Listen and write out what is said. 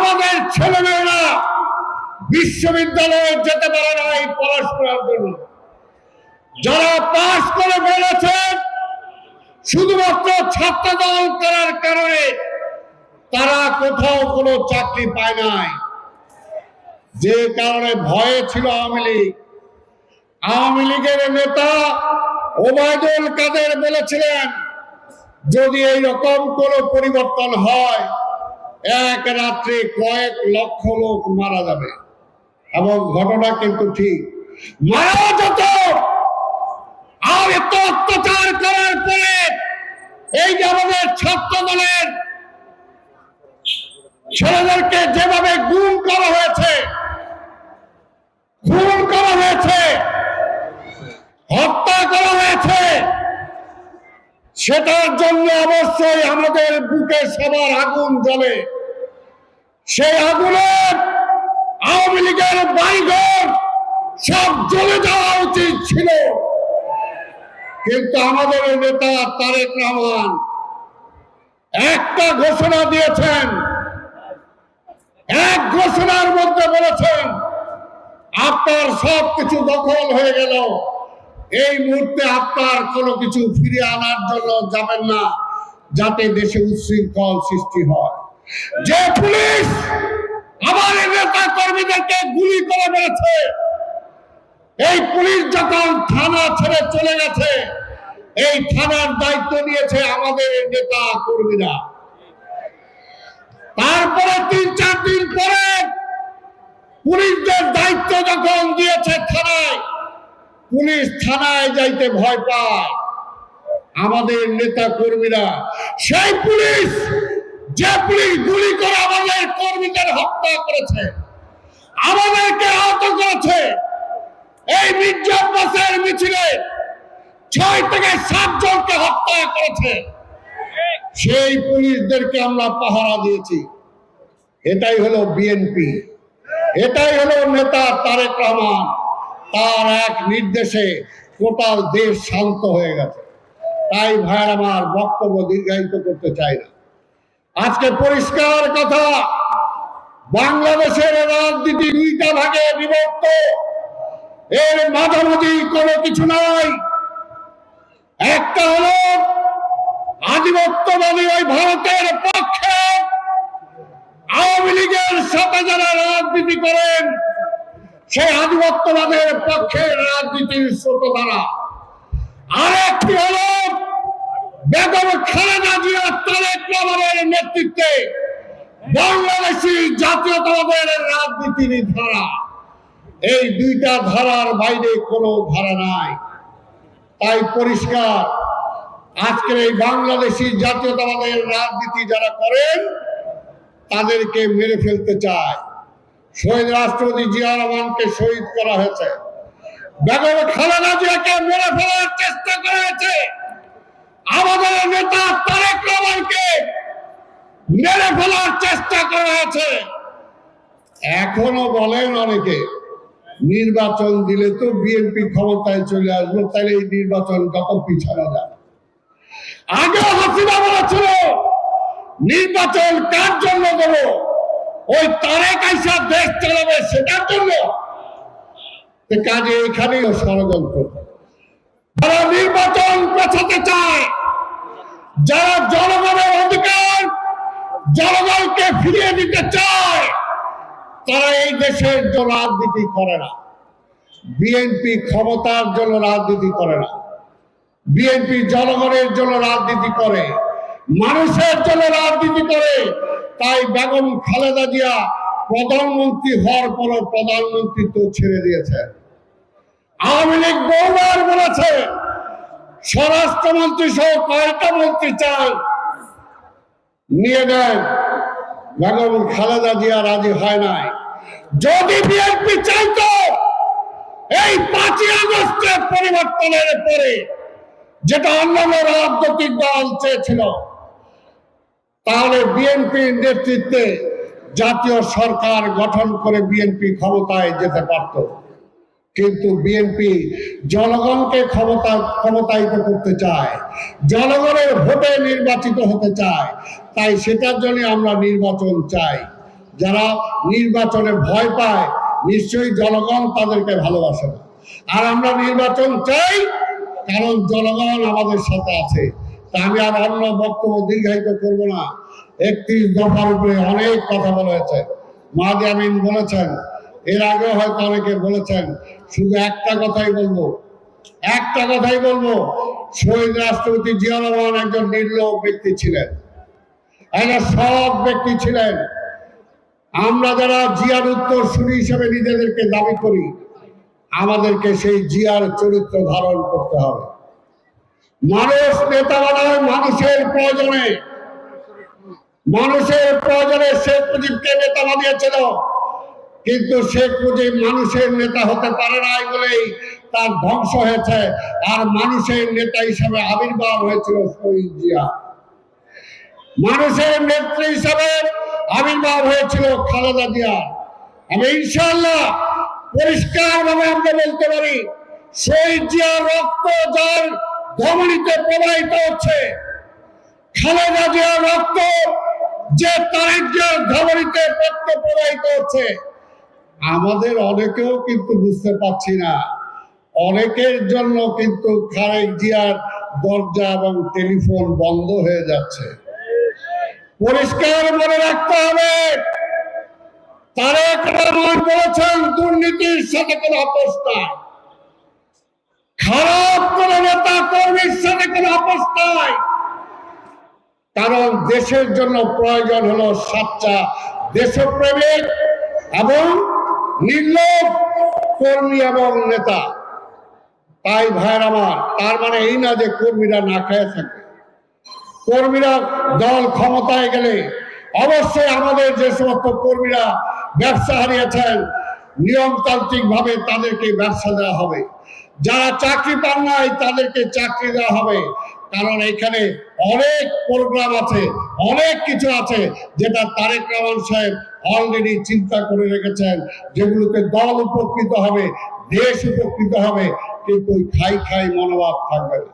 আমাদের ছেলেমেয়েরা বিশ্ববিদ্যালয়ে যেতে পারে না এই পড়াশোনার জন্য। যারা পাশ করে বেরোছেন শুধুমাত্র ছাত্র দল করার কারণে তারা কোথাও কোনো চাকরি পায় নাই, যে কারণে ভয়ে ছিল আওয়ামী লীগ। আওয়ামী লীগের নেতা ওবায়দুল কাদের বলেছিলেন, যদি এই রকম কোনো পরিবর্তন হয় এক রাত্রে কয়েক লক্ষ লোক মারা যাবে। এবং ঘটনা কিন্তু ঠিক, মারা যেত। আর এত অত্যাচার করার পরে এই যে আমাদের ছাত্র দলের ছেলেদেরকে যেভাবে গুম করা হয়েছে, খুন করা হয়েছে, হত্যা করা হয়েছে, সেটার জন্য অবশ্যই আমাদের বুকে সবার আগুন জ্বলে। সেই আগুনে আওয়ামী লীগের বাড়িঘর সব জ্বলে যাওয়া উচিত ছিল। কিন্তু আমাদের নেতা তারেক রহমান একটা ঘোষণা দিয়েছেন, এক ঘোষণার মধ্যে বলেছেন আপনার সবকিছু দখল হয়ে গেল, এই মুহূর্তে আপনার কোনো কিছু ফিরিয়ে আনার জন্য যাবেন না, যাতে দেশে উচ্ছৃঙ্খল সৃষ্টি হয়। যে পুলিশ আমার নেতা কর্মীদেরকে গুলি করে মেরেছে, এই পুলিশ যখন থানা ছেড়ে চলে গেছে, এই থানার দায়িত্ব নিয়েছে আমাদের নেতা কর্মীরা। তারপরে ৩-৪ দিন পরে পুলিশদের দায়িত্ব যখন দিয়েছে থানায়, পুলিশ থানায় যাইতে ভয় পায়। আমাদের নেতা কর্মীরা সেই পুলিশ, যে পুলিশ গুলি করে আমাদের কর্মীদের হত্যা করেছে, আমাদেরকে আহত করেছে, এই মির্জা আব্বাসের মিছিলে ৬ থেকে ৭ জনকে হত্যা করেছে, সেই পুলিশদেরকে আমরা পাহারা দিয়েছি। এটাই হলো বিএনপি, এটাই হলো নেতা তারেক রহমান। তার এক নির্দেশে টোটাল দেশ শান্ত হয়ে গেছে। তাই ভাইয়ের আমার বক্তব্য দীর্ঘায়িত করতে চাই না। আজকে পরিষ্কার কথা, বাংলাদেশের রাজনীতি 2টা ভাগে বিভক্ত, এর মাঝামাঝি কোনো কিছু নাই। একটা হলো আধিপত্যবাদী ওই ভারতের পক্ষে আওয়ামী লীগের সাথে যারা রাজনীতি করেন, সেই আধিপত্যবাদের পক্ষে রাজনীতির স্রোতধারা। আরেকটি হলো বেগম খালেদা জিয়া তারেক রহমানের নেতৃত্বে বাংলাদেশী জাতীয়তাবাদের রাজনীতির ধারা। এই 2টা ধারার বাইরে কোনো ধারা নাই। তাই পরিষ্কার, আজকের এই বাংলাদেশী জাতীয়তাবাদের রাজনীতি যারা করেন তাদেরকে মেরে ফেলতে চায়। শহীদ রাষ্ট্রপতি জিয়া রহমানকে শহীদ করা হয়েছে, বেগম খালেদা জিয়াকে মেরে ফেলার চেষ্টা করা হয়েছে, আমাদের নেতা তারেক রহমানকে মেরে ফেলার চেষ্টা করা হয়েছে। এখনো বলেন অনেকে, নির্বাচন দিলে তো বিএনপি ক্ষমতায় চলে আসবে, তাহলে এই নির্বাচন কত পিছানো যায়। আগে হাসিনা বলেছিল নির্বাচন কার জন্য দেব, ওই তারেক আইসা দেশ চালাবে সেটার জন্য। কাজে এখানেই ষড়যন্ত্র। যারা নির্বাচন পেছাতে চায়, যারা জনগণের অধিকার জনগণকে ফিরিয়ে দিতে চায়, তারা এই দেশের জন্য রাজনীতি করে না। বিএনপি ক্ষমতার জন্য রাজনীতি করে না, বিএনপি জনগণের জন্য রাজনীতি করে, মানুষের জন্য রাজনীতি করে। তাই বেগম খালেদা জিয়া প্রধানমন্ত্রী হওয়ার পরও প্রধানমন্ত্রী ছেড়ে দিয়েছে। আওয়ামী লীগ বহুবার বলেছে স্বরাষ্ট্রমন্ত্রী সহ কয়েকটা মন্ত্রী চান, নিয়ে নেন। বেগম খালেদা জিয়া রাজি হয় নাই। যদি বিএনপি চাইতো এই 5ই আগস্টের পরিবর্তনের পরে, যেটা অন্যান্য রাজনৈতিক দল চেয়েছিল, তাহলে বিএনপির নেতৃত্বে জাতীয় সরকার গঠন করে বিএনপি ক্ষমতায় যেতে পারত। কিন্তু বিএনপি জনগণকে ক্ষমতায়িত করতে চায়, জনগণের ভোটে নির্বাচিত হতে চায়। তাই সেটার জন্য আমরা নির্বাচন চাই। যারা নির্বাচনে ভয় পায়, নিশ্চয়ই জনগণ তাদেরকে ভালোবাসে না। আর আমরা নির্বাচন চাই, কারণ জনগণ আমাদের সাথে আছে। তা আমি আর অন্য বক্তব্য দীর্ঘায়িত করব না। 31 দফার উপরে অনেক কথা বলা হয়েছে। মাহদি আমিন বলেছেন, এর আগেও হয়তো অনেকে বলেছেন। শুধু একটা কথাই বলবো, শহীদ রাষ্ট্রপতি জিয়া রহমান একজন নির্লোভ ব্যক্তি ছিলেন, একটা সৎ ব্যক্তি ছিলেন। আমরা যারা জিয়ার উত্তরসূরি হিসেবে নিজেদেরকে দাবি করি, আমাদেরকে সেই জিয়ার চরিত্র ধারণ করতে হবে। মানুষ নেতা বানায় মানুষের প্রয়োজনে শেখ মুজিবকে নেতা বানিয়েছিল, কিন্তু শেখ মুজিব মানুষের নেতা হতে পারে নাই বলেই তার ধ্বংস হয়েছে। আর মানুষের নেতা হিসাবে আবির্ভাব হয়েছিল শহীদ জিয়া, মানুষের নেত্রী হিসাবে আবির্ভাব হয়েছিল খালেদা জিয়া। আমি ইনশাআল্লাহ পরিষ্কার ভাবে আমরা বলতে পারি, শহীদ জিয়ার রক্ত যার ধমনীতে প্রবাহিত হচ্ছে, খালেদা জিয়ার রক্ত যে তারেক জিয়ার ধমনীতে রক্ত প্রবাহিত হচ্ছে, আমাদের অনেকেও কিন্তু বুঝতে পারছি না। অনেকের জন্য কিন্তু খালেদা জিয়ার দরজা এবং টেলিফোন বন্ধ হয়ে যাচ্ছে। পরিষ্কার মনে রাখতে হবে, তারেক রহমান বলেছেন দুর্নীতির সাথে কোনো আপোষ নাই, খারাপ কোন নেতা কর্মীর সাথে কোনো আপোষ নাই। কারণ দেশের জন্য প্রয়োজন হলো সাচ্চা দেশপ্রেমিক এবং নির্লোভ কর্মী এবং নেতা। তাই ভাইয়ের আমার, তার মানে এই না যে কর্মীরা না খেয়ে থাকে। কর্মীরা দল ক্ষমতায় গেলে অবশ্যই আমাদের যে সমস্ত কর্মীরা ব্যবসা হারিয়েছেন, নিয়মতান্ত্রিক ভাবে তাদেরকে ব্যবসা দেওয়া হবে। যারা চাকরি পান নাই তাদেরকে চাকরি দেওয়া হবে। কারণ এখানে অনেক প্রোগ্রাম আছে, অনেক কিছু আছে যেটা তারেক রহমান সাহেব অলরেডি চিন্তা করে রেখেছেন, যেগুলোতে দল উপকৃত হবে, দেশ উপকৃত হবে, কিন্তু খাই মনোভাব থাকবে না।